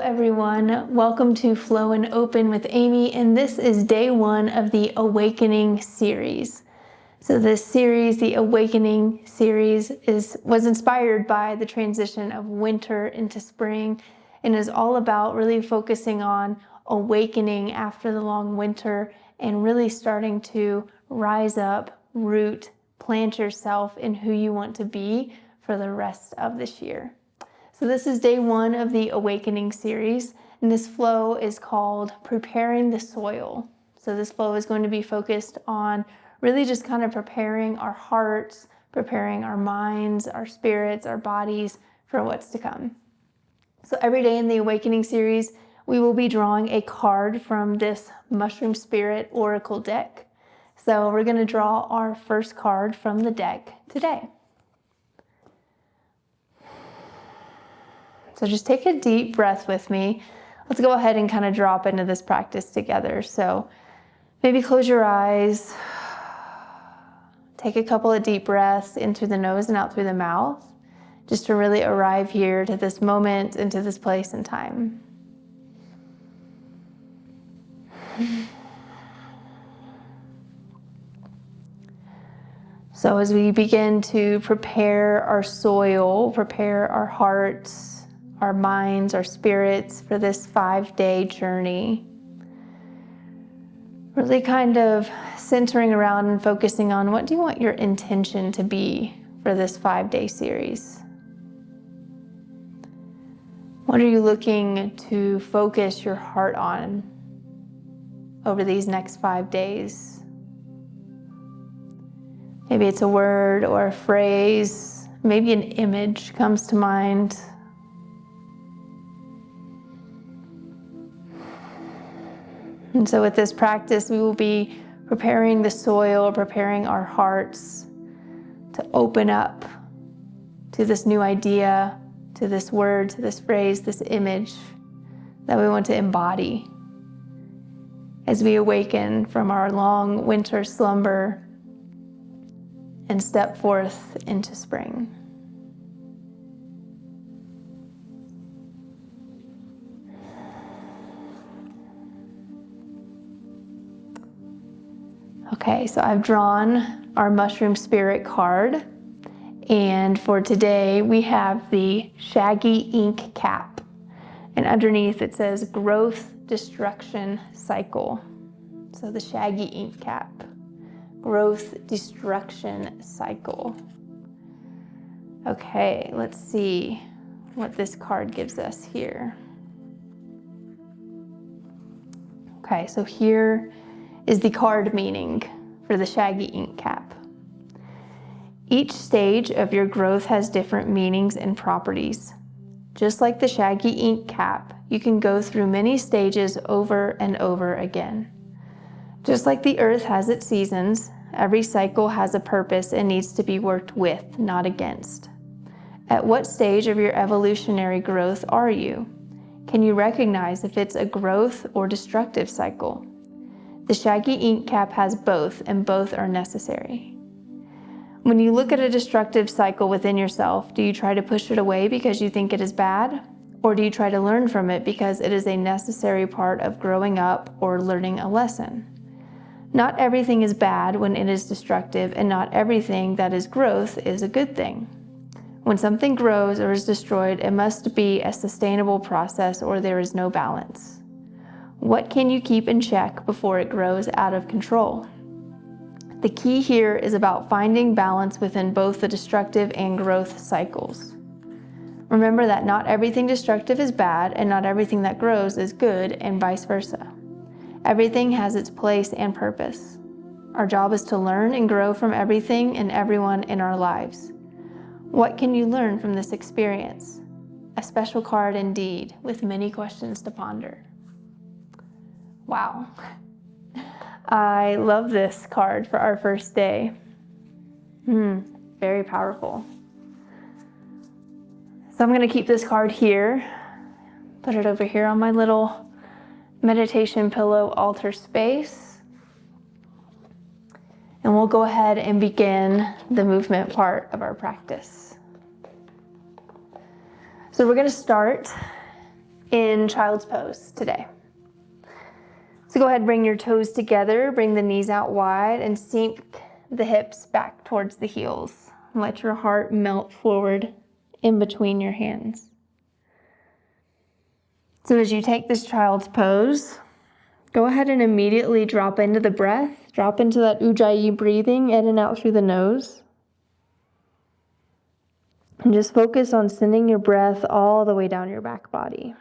everyone. Welcome to Flow and Open with Amy, and this is day one of the Awakening series. So this series, the Awakening series, was inspired by the transition of winter into spring and is all about really focusing on awakening after the long winter and really starting to rise up, root, plant yourself in who you want to be for the rest of this year. So this is day one of the Awakening series, and this flow is called Preparing the Soil. So this flow is going to be focused on really just kind of preparing our hearts, preparing our minds, our spirits, our bodies for what's to come. So every day in the Awakening series, we will be drawing a card from this Mushroom Spirit Oracle deck. So we're going to draw our first card from the deck today. So just take a deep breath with me. Let's go ahead and kind of drop into this practice together. So maybe close your eyes. Take a couple of deep breaths in through the nose and out through the mouth, just to really arrive here to this moment, into this place and time. So as we begin to prepare our soil, prepare our hearts, our minds, our spirits for this 5-day journey, really kind of centering around and focusing on what do you want your intention to be for this 5-day series? What are you looking to focus your heart on over these next 5 days? Maybe it's a word or a phrase, maybe an image comes to mind. And so with this practice, we will be preparing the soil, preparing our hearts to open up to this new idea, to this word, to this phrase, this image that we want to embody as we awaken from our long winter slumber and step forth into spring. Okay, so I've drawn our Mushroom Spirit card, and for today we have the Shaggy Ink Cap, and underneath it says Growth Destruction Cycle. So the Shaggy Ink Cap, Growth Destruction Cycle. Okay, let's see what this card gives us here. Okay, so here is the card meaning for the Shaggy Ink Cap. Each stage of your growth has different meanings and properties. Just like the Shaggy Ink Cap, you can go through many stages over and over again. Just like the earth has its seasons, every cycle has a purpose and needs to be worked with, not against. At what stage of your evolutionary growth are you? Can you recognize if it's a growth or destructive cycle? The Shaggy Ink Cap has both, and both are necessary. When you look at a destructive cycle within yourself, do you try to push it away because you think it is bad? Or do you try to learn from it because it is a necessary part of growing up or learning a lesson? Not everything is bad when it is destructive, and not everything that is growth is a good thing. When something grows or is destroyed, it must be a sustainable process or there is no balance. What can you keep in check before it grows out of control? The key here is about finding balance within both the destructive and growth cycles. Remember that not everything destructive is bad, and not everything that grows is good, and vice versa. Everything has its place and purpose. Our job is to learn and grow from everything and everyone in our lives. What can you learn from this experience? A special card indeed, with many questions to ponder. Wow. I love this card for our first day. Very powerful. So I'm going to keep this card here, put it over here on my little meditation pillow altar space. And we'll go ahead and begin the movement part of our practice. So we're going to start in child's pose today. So go ahead, bring your toes together, bring the knees out wide, and sink the hips back towards the heels. Let your heart melt forward in between your hands. So as you take this child's pose, go ahead and immediately drop into the breath. Drop into that ujjayi breathing in and out through the nose. And just focus on sending your breath all the way down your back body.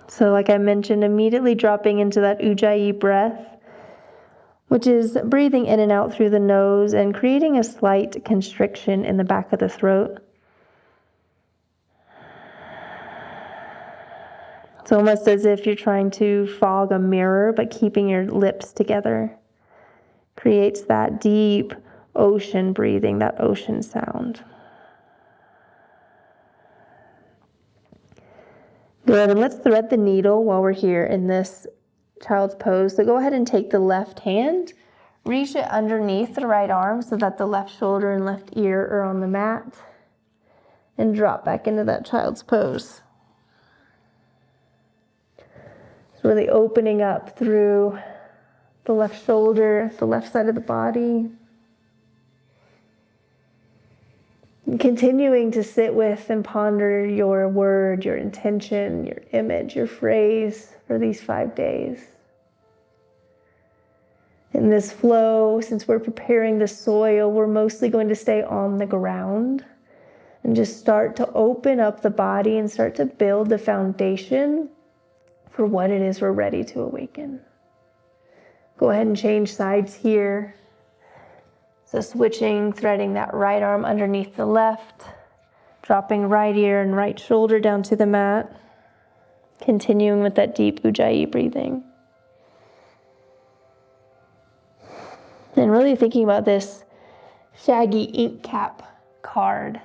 So like I mentioned, immediately dropping into that ujjayi breath, which is breathing in and out through the nose and creating a slight constriction in the back of the throat. It's almost as if you're trying to fog a mirror, but keeping your lips together. Creates that deep ocean breathing, that ocean sound. Good, and let's thread the needle while we're here in this child's pose. So go ahead and take the left hand, reach it underneath the right arm so that the left shoulder and left ear are on the mat, and drop back into that child's pose. It's really opening up through the left shoulder, the left side of the body. And continuing to sit with and ponder your word, your intention, your image, your phrase for these 5 days. In this flow, since we're preparing the soil, we're mostly going to stay on the ground and just start to open up the body and start to build the foundation for what it is we're ready to awaken. Go ahead and change sides here. So switching, threading that right arm underneath the left, dropping right ear and right shoulder down to the mat, continuing with that deep ujjayi breathing. And really thinking about this shaggy ink cap card,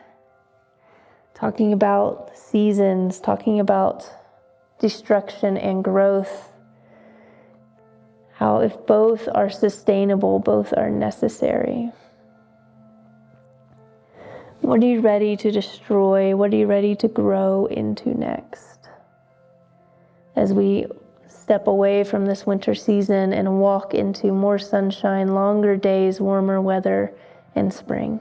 talking about seasons, talking about destruction and growth. How if both are sustainable, both are necessary. What are you ready to destroy? What are you ready to grow into next? As we step away from this winter season and walk into more sunshine, longer days, warmer weather, and spring.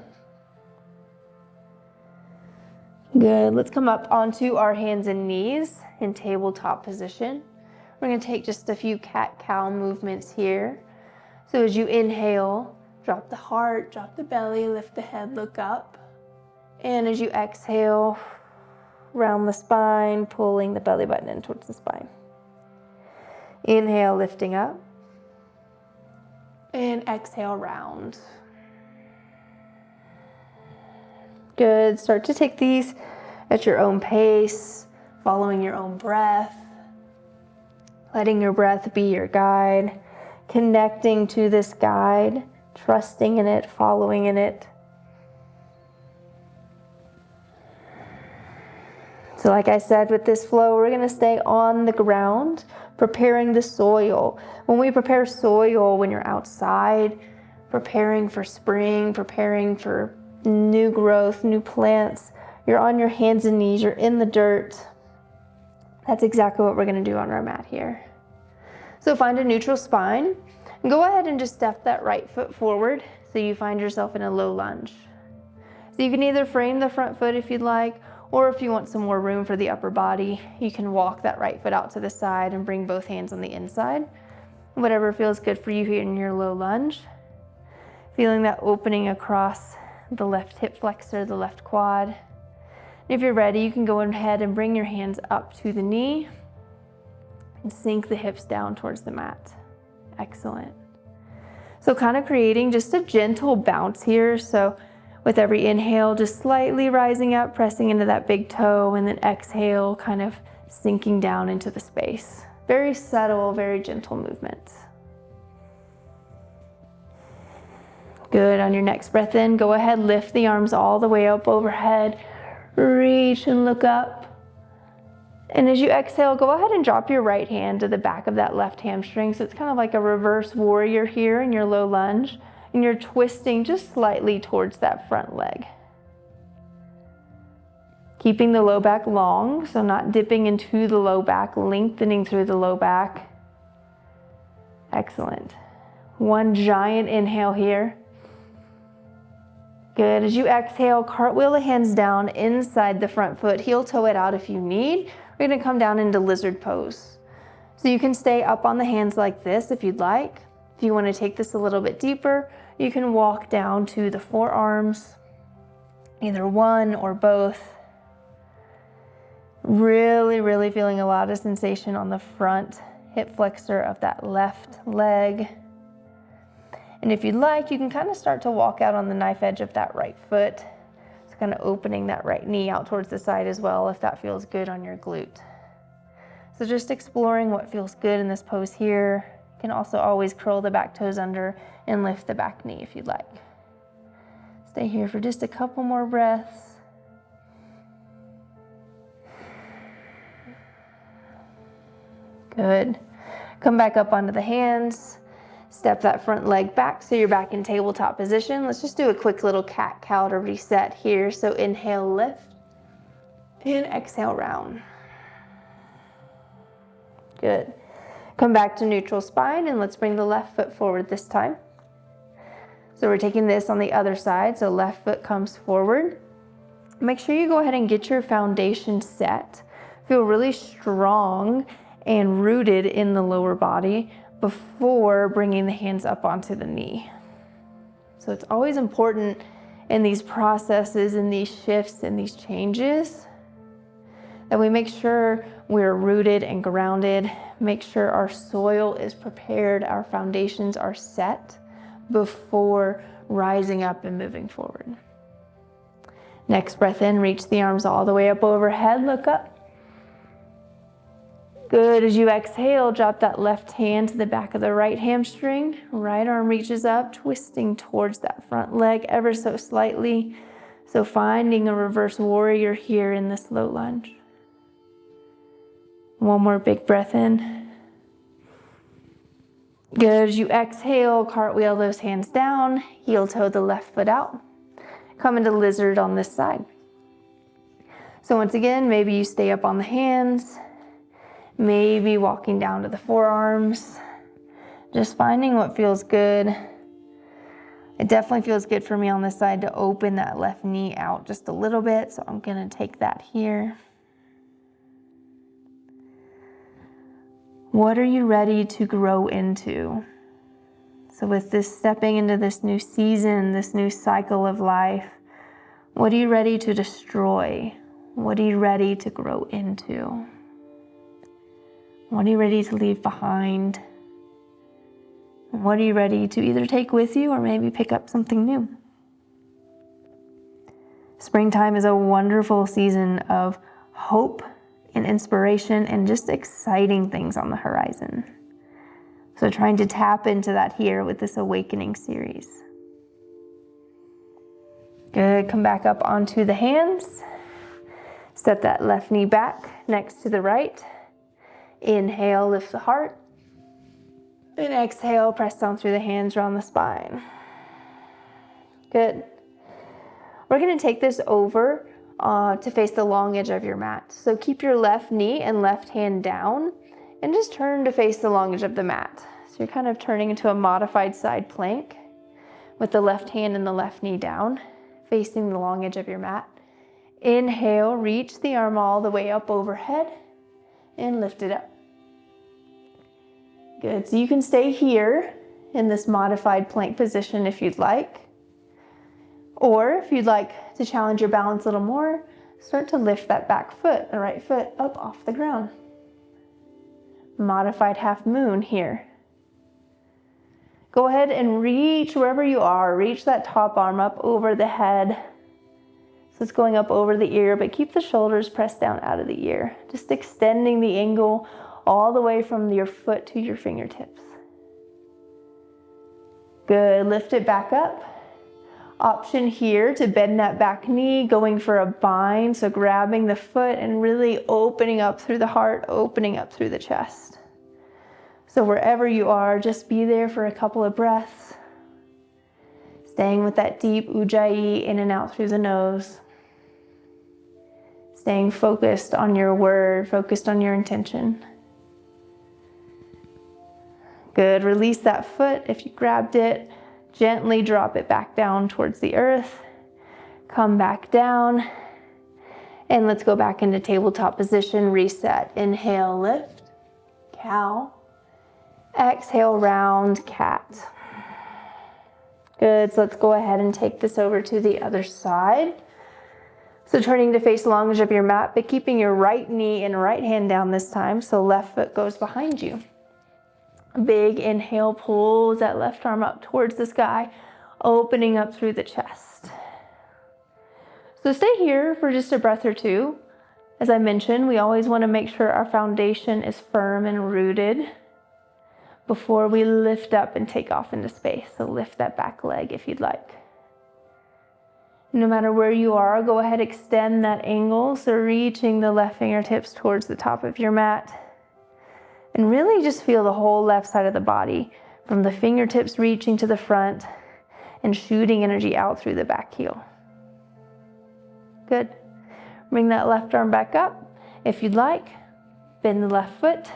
Good. Let's come up onto our hands and knees in tabletop position. We're going to take just a few cat-cow movements here. So as you inhale, drop the heart, drop the belly, lift the head, look up. And as you exhale, round the spine, pulling the belly button in towards the spine. Inhale, lifting up. And exhale, round. Good. Start to take these at your own pace, following your own breath. Letting your breath be your guide, connecting to this guide, trusting in it, following in it. So like I said, with this flow, we're going to stay on the ground, preparing the soil. When we prepare soil, when you're outside, preparing for spring, preparing for new growth, new plants, you're on your hands and knees, you're in the dirt. That's exactly what we're going to do on our mat here. So find a neutral spine and go ahead and just step that right foot forward so you find yourself in a low lunge. So you can either frame the front foot if you'd like, or if you want some more room for the upper body, you can walk that right foot out to the side and bring both hands on the inside. Whatever feels good for you here in your low lunge. Feeling that opening across the left hip flexor, the left quad. If you're ready, you can go ahead and bring your hands up to the knee and sink the hips down towards the mat. Excellent. So kind of creating just a gentle bounce here. So with every inhale, just slightly rising up, pressing into that big toe, and then exhale, kind of sinking down into the space. Very subtle, very gentle movements. Good. On your next breath in, go ahead, lift the arms all the way up overhead. Reach and look up. And as you exhale, go ahead and drop your right hand to the back of that left hamstring. So it's kind of like a reverse warrior here in your low lunge. and you're twisting just slightly towards that front leg. Keeping the low back long, so not dipping into the low back, lengthening through the low back. Excellent. One giant inhale here. Good. As you exhale, cartwheel the hands down inside the front foot, heel toe it out if you need. We're going to come down into lizard pose. So you can stay up on the hands like this if you'd like. If you want to take this a little bit deeper, you can walk down to the forearms, either one or both. Really, really feeling a lot of sensation on the front hip flexor of that left leg. And if you'd like, you can kind of start to walk out on the knife edge of that right foot. It's kind of opening that right knee out towards the side as well if that feels good on your glute. So just exploring what feels good in this pose here. You can also always curl the back toes under and lift the back knee if you'd like. Stay here for just a couple more breaths. Good. Come back up onto the hands. Step that front leg back so you're back in tabletop position. Let's just do a quick little cat-cow to reset here. So inhale, lift, and exhale, round. Good. Come back to neutral spine, and let's bring the left foot forward this time. So we're taking this on the other side, so left foot comes forward. Make sure you go ahead and get your foundation set. Feel really strong and rooted in the lower body before bringing the hands up onto the knee. So it's always important in these processes, in these shifts, in these changes, that we make sure we're rooted and grounded, make sure our soil is prepared, our foundations are set before rising up and moving forward. Next breath in, reach the arms all the way up overhead, look up. Good. As you exhale, drop that left hand to the back of the right hamstring. Right arm reaches up, twisting towards that front leg ever so slightly. So finding a reverse warrior here in this low lunge. One more big breath in. Good. As you exhale, cartwheel those hands down, heel toe the left foot out. Come into lizard on this side. So once again, maybe you stay up on the hands. Maybe walking down to the forearms, just finding what feels good. It definitely feels good for me on this side to open that left knee out just a little bit, so I'm gonna take that here. What are you ready to grow into? So with this stepping into this new season, this new cycle of life, what are you ready to destroy? What are you ready to grow into? What are you ready to leave behind? What are you ready to either take with you or maybe pick up something new? Springtime is a wonderful season of hope and inspiration and just exciting things on the horizon. So trying to tap into that here with this awakening series. Good, come back up onto the hands. Step that left knee back next to the right. Inhale, lift the heart. And exhale, press down through the hands around the spine. Good. We're going to take this over to face the long edge of your mat. So keep your left knee and left hand down and just turn to face the long edge of the mat. So you're kind of turning into a modified side plank with the left hand and the left knee down, facing the long edge of your mat. Inhale, reach the arm all the way up overhead and lift it up. Good, so you can stay here in this modified plank position if you'd like. Or if you'd like to challenge your balance a little more, start to lift that back foot, the right foot, up off the ground. Modified half moon here. Go ahead and reach wherever you are. Reach that top arm up over the head. So it's going up over the ear, but keep the shoulders pressed down out of the ear. Just extending the angle all the way from your foot to your fingertips. Good, lift it back up. Option here to bend that back knee, going for a bind, so grabbing the foot and really opening up through the heart, opening up through the chest. So wherever you are, just be there for a couple of breaths. Staying with that deep ujjayi in and out through the nose. Staying focused on your word, focused on your intention. Good. Release that foot. If you grabbed it, gently drop it back down towards the earth. Come back down. And let's go back into tabletop position. Reset. Inhale, lift. Cow. Exhale, round cat. Good. So let's go ahead and take this over to the other side. So turning to face the long edge of your mat, but keeping your right knee and right hand down this time. So left foot goes behind you. Big inhale, pulls that left arm up towards the sky, opening up through the chest. So stay here for just a breath or two. As I mentioned, we always want to make sure our foundation is firm and rooted before we lift up and take off into space. So lift that back leg if you'd like. No matter where you are, go ahead, extend that angle. So reaching the left fingertips towards the top of your mat. And really just feel the whole left side of the body, from the fingertips reaching to the front and shooting energy out through the back heel. Good. Bring that left arm back up. If you'd like, bend the left foot,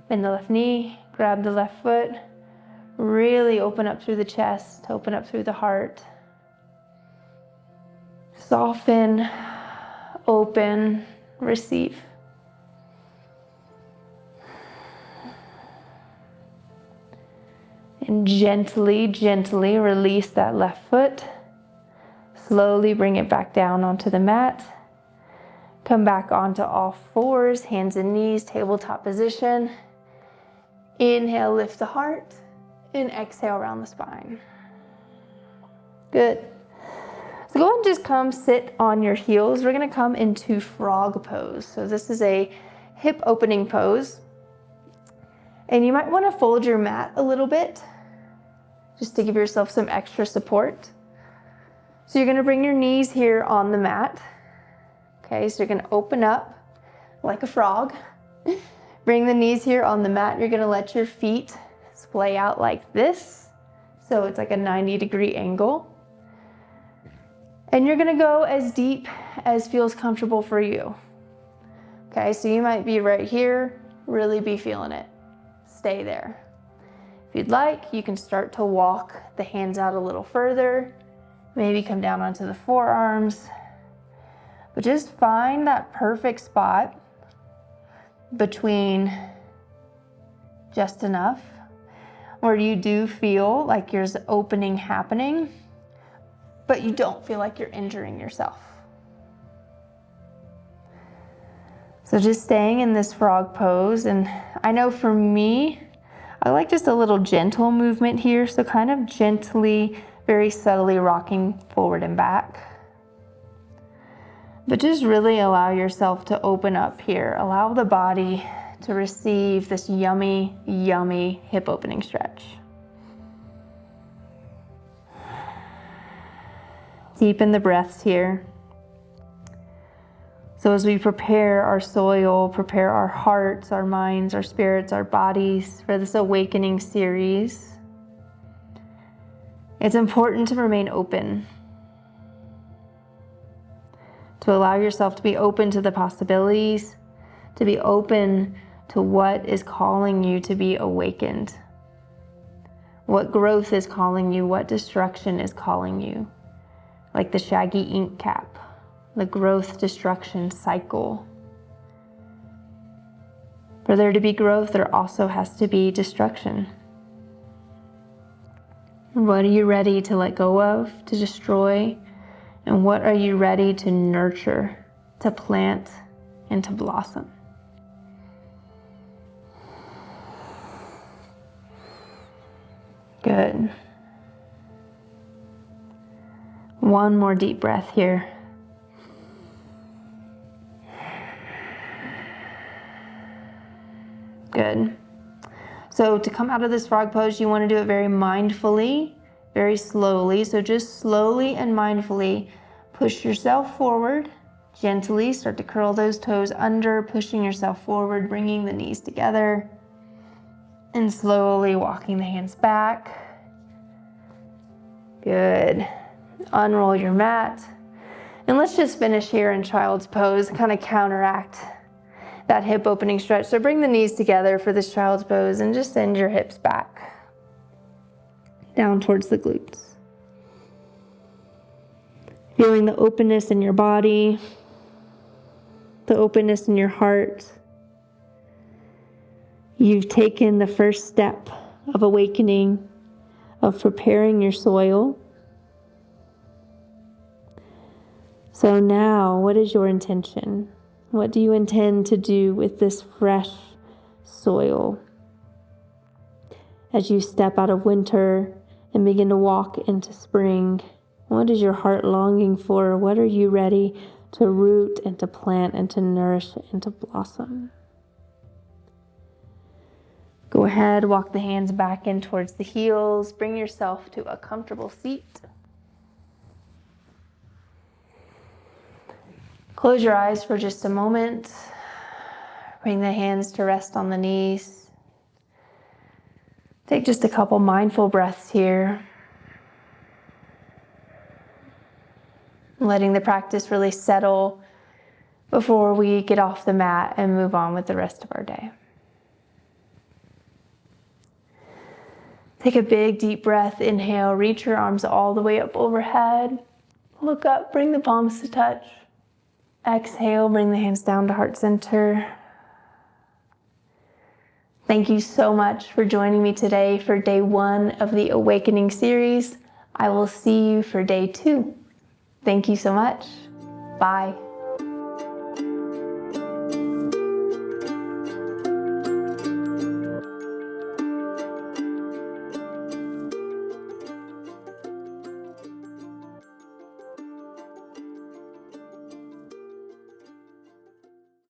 bend the left knee, grab the left foot. Really open up through the chest, open up through the heart. Soften, open, receive. And gently, gently release that left foot. Slowly bring it back down onto the mat. Come back onto all fours, hands and knees, tabletop position. Inhale, lift the heart. And exhale, round the spine. Good. So go ahead and just come sit on your heels. We're going to come into frog pose. So this is a hip opening pose. And you might want to fold your mat a little bit, just to give yourself some extra support. So you're going to bring your knees here on the mat. Okay, so you're going to open up like a frog. Bring the knees here on the mat. You're going to let your feet splay out like this. So it's like a 90-degree angle. And you're going to go as deep as feels comfortable for you. Okay, so you might be right here, really be feeling it. Stay there. If you'd like, you can start to walk the hands out a little further. Maybe come down onto the forearms. But just find that perfect spot between just enough where you do feel like there's opening happening, but you don't feel like you're injuring yourself. So just staying in this frog pose. And I know for me, I like just a little gentle movement here. So kind of gently, very subtly rocking forward and back. But just really allow yourself to open up here. Allow the body to receive this yummy, yummy hip opening stretch. Deepen the breaths here. So as we prepare our soil, prepare our hearts, our minds, our spirits, our bodies for this awakening series, it's important to remain open. To allow yourself to be open to the possibilities, to be open to what is calling you to be awakened. What growth is calling you, what destruction is calling you. Like the shaggy ink cap, the growth destruction cycle. For there to be growth, there also has to be destruction. What are you ready to let go of, to destroy? And what are you ready to nurture, to plant, and to blossom? Good. One more deep breath here. Good. So to come out of this frog pose, you want to do it very mindfully, very slowly. So just slowly and mindfully push yourself forward. Gently start to curl those toes under, pushing yourself forward, bringing the knees together, and slowly walking the hands back. Good. Unroll your mat. And let's just finish here in child's pose, kind of counteract that hip opening stretch. So bring the knees together for this child's pose and just send your hips back down towards the glutes. Feeling the openness in your body, the openness in your heart. You've taken the first step of awakening, of preparing your soil. So now, what is your intention? What do you intend to do with this fresh soil? As you step out of winter and begin to walk into spring, what is your heart longing for? What are you ready to root and to plant and to nourish and to blossom? Go ahead, walk the hands back in towards the heels. Bring yourself to a comfortable seat. Close your eyes for just a moment. Bring the hands to rest on the knees. Take just a couple mindful breaths here. Letting the practice really settle before we get off the mat and move on with the rest of our day. Take a big deep breath. Inhale, reach your arms all the way up overhead. Look up, bring the palms to touch. Exhale, bring the hands down to heart center. Thank you so much for joining me today for day 1 of the Awakening series. I will see you for day 2. Thank you so much. Bye.